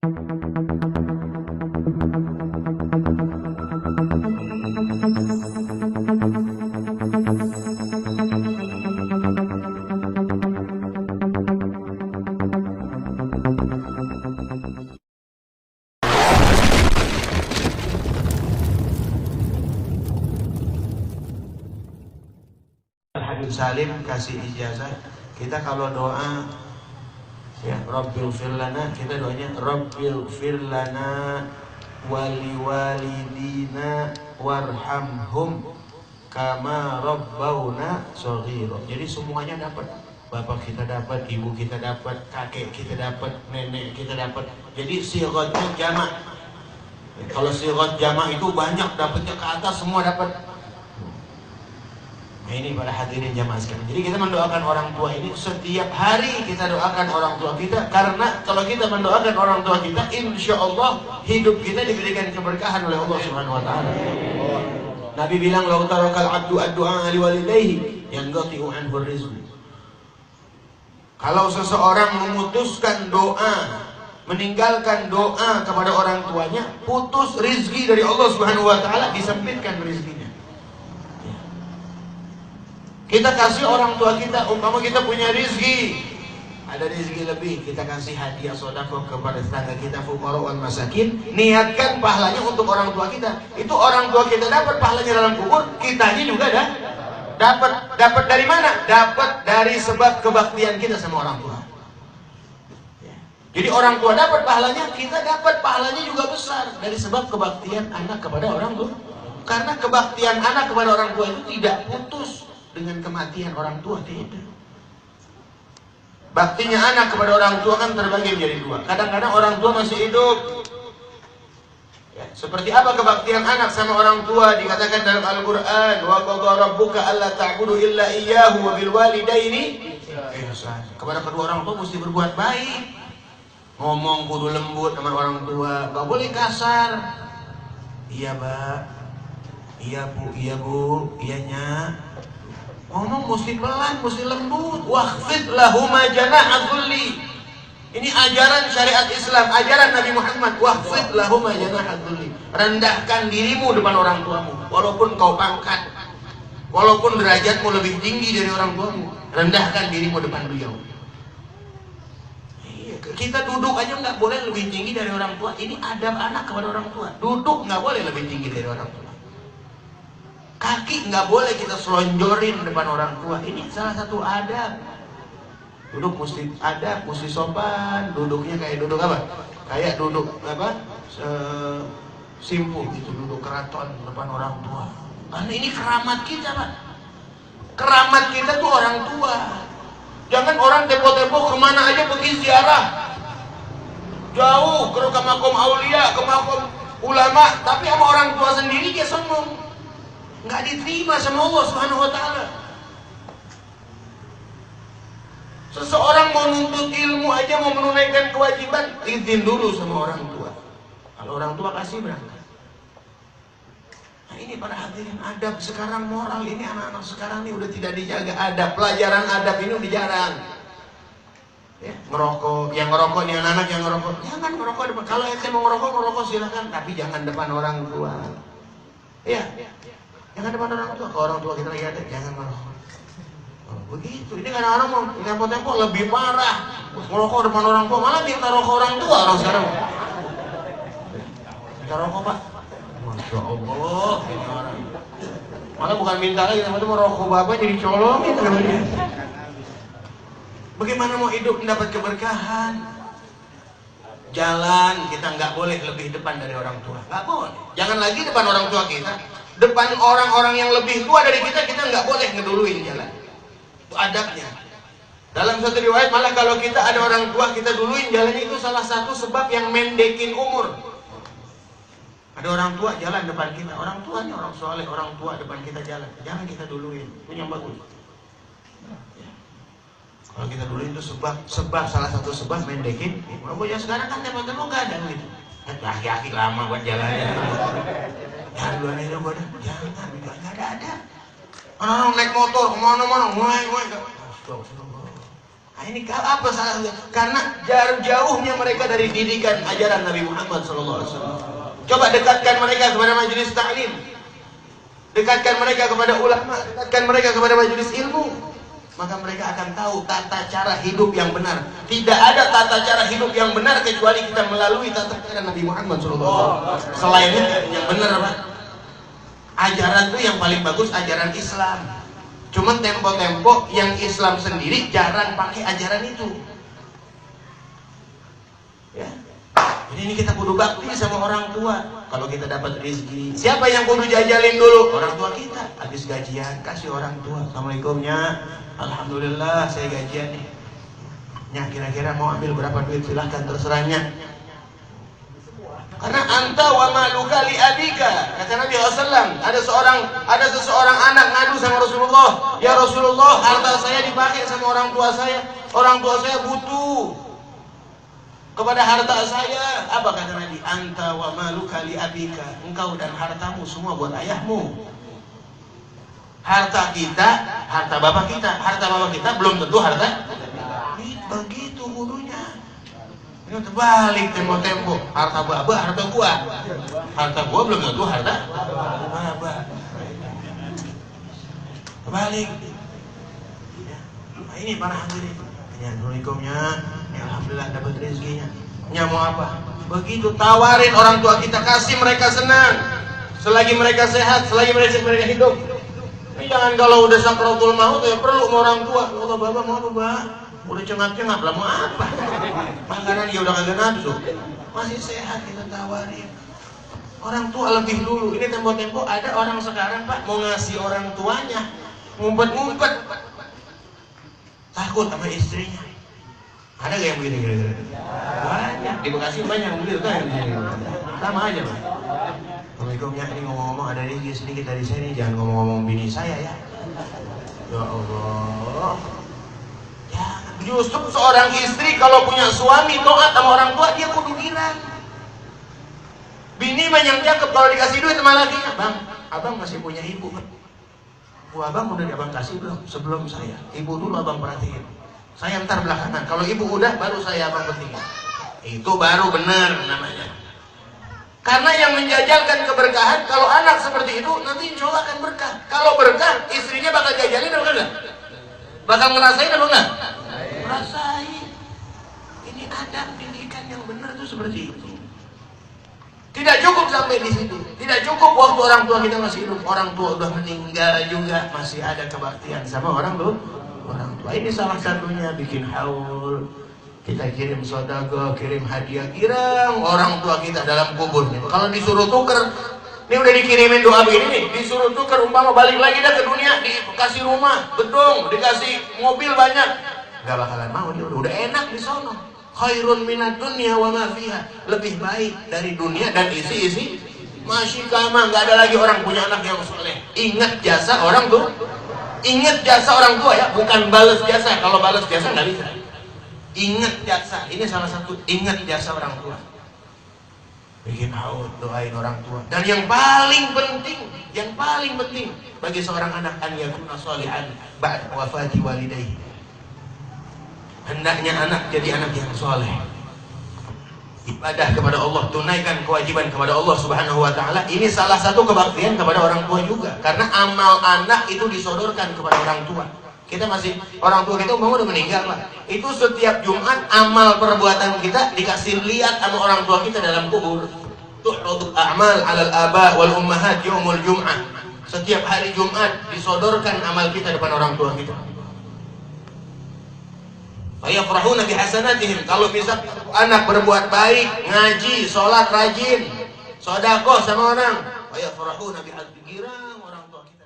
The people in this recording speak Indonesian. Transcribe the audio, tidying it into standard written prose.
Habib Salim kasih ijazah, kita kalau doa ya Rabbil firlana, kita doanya Rabbil firlana wali walidina warhamhum kama rabbawna shaghira. Jadi semuanya dapat. Bapak kita dapat, ibu kita dapat, kakek kita dapat, nenek kita dapat. Jadi sighatnya jamak. Kalau sighat jamak itu banyak, dapatnya ke atas semua dapat. Nah ini para hadirin jamaah sekalian. Jadi kita mendoakan orang tua ini setiap hari, kita doakan orang tua kita, karena kalau kita mendoakan orang tua kita, insya Allah hidup kita diberikan keberkahan oleh Allah Subhanahu Wa Taala. Nabi bilang, "Lau tarakal abdu ad-du'a li walidayhi yanqati'u anhu rizq." Kalau seseorang memutuskan doa, meninggalkan doa kepada orang tuanya, putus rizki dari Allah Subhanahu Wa Taala, disempitkan rizkinya. Kita kasih orang tua kita, umpama kita punya rizki, ada rizki lebih, kita kasih hadiah sedekah kepada tetangga kita, fuqara wal masakin, niatkan pahalanya untuk orang tua kita. Itu orang tua kita dapat pahalanya dalam kubur, kitanya juga dapat. Dapat dari mana? Dapat dari sebab kebaktian kita sama orang tua. Jadi orang tua dapat pahalanya, kita dapat pahalanya juga besar dari sebab kebaktian anak kepada orang tua. Karena kebaktian anak kepada orang tua itu tidak putus dengan kematian orang tua, tidak. Baktinya anak kepada orang tua kan terbagi menjadi dua. Kadang-kadang orang tua masih hidup. Ya, seperti apa kebaktian anak sama orang tua? Dikatakan dalam Al-Quran, wa qadha rabbuka alla ta'budu illa iyyahu wa bil walidaini ihsan. Kepada kedua orang tua mesti berbuat baik. Ngomong kudu lembut sama orang tua, gak boleh kasar. Iya, Mbak. Iya, Bu. Iya, Bu. Iya, Nyak. Ngomong mesti pelan, mesti lembut. Wakhfid lahuma janaha dzulli. Ini ajaran syariat Islam, ajaran Nabi Muhammad. Wakhfid lahuma janaha dzulli. Rendahkan dirimu depan orang tuamu, walaupun kau pangkat, walaupun derajatmu lebih tinggi dari orang tuamu, rendahkan dirimu depan beliau. Kita duduk aja nggak boleh lebih tinggi dari orang tua. Ini adab anak kepada orang tua. Duduk nggak boleh lebih tinggi dari orang tua. Kaki nggak boleh kita selonjorin depan orang tua. Ini salah satu adab. Duduk mesti adab, mesti sopan. Duduknya kayak duduk apa? Kayak duduk apa? Simpul gitu, duduk keraton depan orang tua. Karena ini keramat kita, Pak. Keramat kita tuh orang tua. Jangan orang tempo-tempo kemana aja pergi ziarah. Jauh ke makom aulia, ke makom ulama, tapi sama orang tua sendiri dia sombong. Nggak diterima sama Allah Subhanahu Wa Taala. Seseorang mau nuntut ilmu aja, mau menunaikan kewajiban, izin dulu sama orang tua. Kalau orang tua kasih berangkat. Nah ini para hadirin adab sekarang, moral ini anak-anak sekarang ini udah tidak dijaga adab. Pelajaran adab ini udah jarang. Ya, ngerokok, yang ngerokok nih anak-anak yang ngerokok, jangan ngerokok depan. Kalau ente mau ngerokok silakan, tapi jangan depan orang tua. Ya. Jangan depan orang tua. Kalau orang tua kita lagi ada, jangan ngerokok. Oh, begitu. Ini kan orang mau tempo-tempo lebih parah. Ngerokok depan orang tua, malah minta rokok orang tua orang sekarang. Minta rokok, Pak. Masya Allah, ini orang. Malah bukan minta lagi, tapi mau rokok bapak jadi colong itu. Bagaimana mau hidup mendapat keberkahan? Jalan kita nggak boleh lebih depan dari orang tua, nggak boleh. Jangan lagi depan orang tua kita. Depan orang-orang yang lebih tua dari kita nggak boleh ngeduluin jalan. Itu adabnya. Dalam satu riwayat malah kalau kita ada orang tua kita duluin jalan, itu salah satu sebab yang mendekin umur. Ada orang tua jalan depan kita, orang tuanya orang soleh, orang tua depan kita jalan, jangan kita duluin. Itu yang bagus. Ya. Kalau kita duluin itu sebab salah satu sebab mendekin. Kalau ya sekarang kan teman-teman nggak ada gitu. Aki-aki lama buat jalannya. Jangan duluan aja gue dah. Jangan, nggak ada. Orang naik motor kemana-mana, nguai. Astagfirullah. Nah, ini apa salahnya? Karena jauhnya mereka dari didikan ajaran Nabi Muhammad SAW. Coba dekatkan mereka kepada majelis ta'lim, dekatkan mereka kepada ulama, dekatkan mereka kepada majelis ilmu, maka mereka akan tahu tata cara hidup yang benar. Tidak ada tata cara hidup yang benar kecuali kita melalui tata cara Nabi Muhammad SAW. Selainnya yang benar, Pak. Ajaran itu yang paling bagus ajaran Islam. Cuman tempo-tempo yang Islam sendiri jarang pakai ajaran itu. Ya. Jadi ini kita kudu bakti sama orang tua. Kalau kita dapat rezeki, siapa yang kudu jajalin dulu? Orang tua kita. Habis gajian kasih orang tua. Assalamualaikumnya. Alhamdulillah saya gajian nih. Nya kira-kira mau ambil berapa duit, silahkan terserahnya. Karena anta wa maluka li abika, kata Nabi SAW. Ada seseorang anak ngadu sama Rasulullah, ya Rasulullah, harta saya dipakai sama orang tua saya butuh kepada harta saya. Apa kata Nabi? Anta wa maluka li abika, engkau dan hartamu semua buat ayahmu. Harta kita, harta bapak kita belum tentu harta. Begitu kudunya. Ini terbalik tempo-tempo. Harta baba, harta gua. Harta gua belum tentu harta baba. Terbalik. Nah, ini para hadirin. Assalamualaikumnya. Alhamdulillah dapat rezekinya. Nya mau apa? Begitu tawarin orang tua kita, kasih mereka senang. Selagi mereka sehat, selagi mereka hidup. Ini jangan kalau udah sakratul maut ya perlu sama orang tua. Kata baba mau apa, Mbak? Udah cengap-cengap lah, mau apa? Makanan dia udah kagak nafsu, masih sehat kita tawarin. Orang tua lebih dulu. Ini tempo-tempo ada orang sekarang, Pak, mau ngasih orang tuanya ngumpet-ngumpet, takut sama istrinya. Ada gak yang begini kira-kira? Banyak, di Bekasi banyak yang begitu kan? Sama aja, Pak. Assalamualaikumnya, ini ngomong-ngomong ada rezeki sedikit dari saya nih, jangan ngomong-ngomong bini saya ya. Ya Allah. Justru seorang istri kalau punya suami taat sama orang tua, dia kudu girang. Bini banyak cakep kalau dikasih duit sama lakinya. Bang, abang masih punya ibu. Bu abang udah abang kasih belum? Sebelum saya. Ibu dulu abang perhatiin. Saya ntar belakangan. Kalau ibu udah, baru saya abang pentingin. Itu baru benar namanya. Karena yang menjajalkan keberkahan, kalau anak seperti itu, nanti insya Allah akan berkah. Kalau berkah, istrinya bakal jajalin apa enggak? Bakal ngerasain apa enggak? Rasain. Ini adab pendidikan yang benar itu seperti itu. Tidak cukup sampai di situ. Tidak cukup waktu orang tua kita masih hidup, orang tua udah meninggal juga masih ada kebaktian sama orang tua. Ini salah satunya, bikin haul, kita kirim sedekah, kirim hadiah, kirim orang tua kita dalam kuburnya. Kalau disuruh tuker, ini udah dikirimin doa begini nih, disuruh tuker umpama balik lagi dah ke dunia, dikasih rumah, gedung, dikasih mobil banyak. Gak bakalan mau, dia udah enak di sono. Khairun minad dunya wa ma fiha, lebih baik dari dunia dan isi-isi. Masih kama, gak ada lagi orang punya anak yang soleh. Ingat jasa orang tua, ingat jasa orang tua ya, bukan balas jasa. Kalau balas jasa nggak bisa. Ingat jasa, ini salah satu ingat jasa orang tua. Bikin haud, doain orang tua. Dan yang paling penting bagi seorang anak, an yakuna sholihan ba'da wafati walidayhi. Hendaknya anak jadi anak yang soleh, ibadah kepada Allah, tunaikan kewajiban kepada Allah Subhanahu wa Ta'ala. Ini salah satu kebaktian kepada orang tua juga, karena amal anak itu disodorkan kepada orang tua. Kita masih, orang tua kita udah meninggal, Pak. Itu setiap Jumat amal perbuatan kita dikasih lihat sama orang tua kita dalam kubur. Tu'radul a'mal 'alal aba wal ummahat yaumul jum'ah. Setiap hari Jumat disodorkan amal kita depan orang tua kita. Fayafrahuna bihasanatihim. Kalau bisa anak berbuat baik, ngaji, sholat rajin, sedekah sama orang, fayafrahuna bihadzi, girang orang tua kita.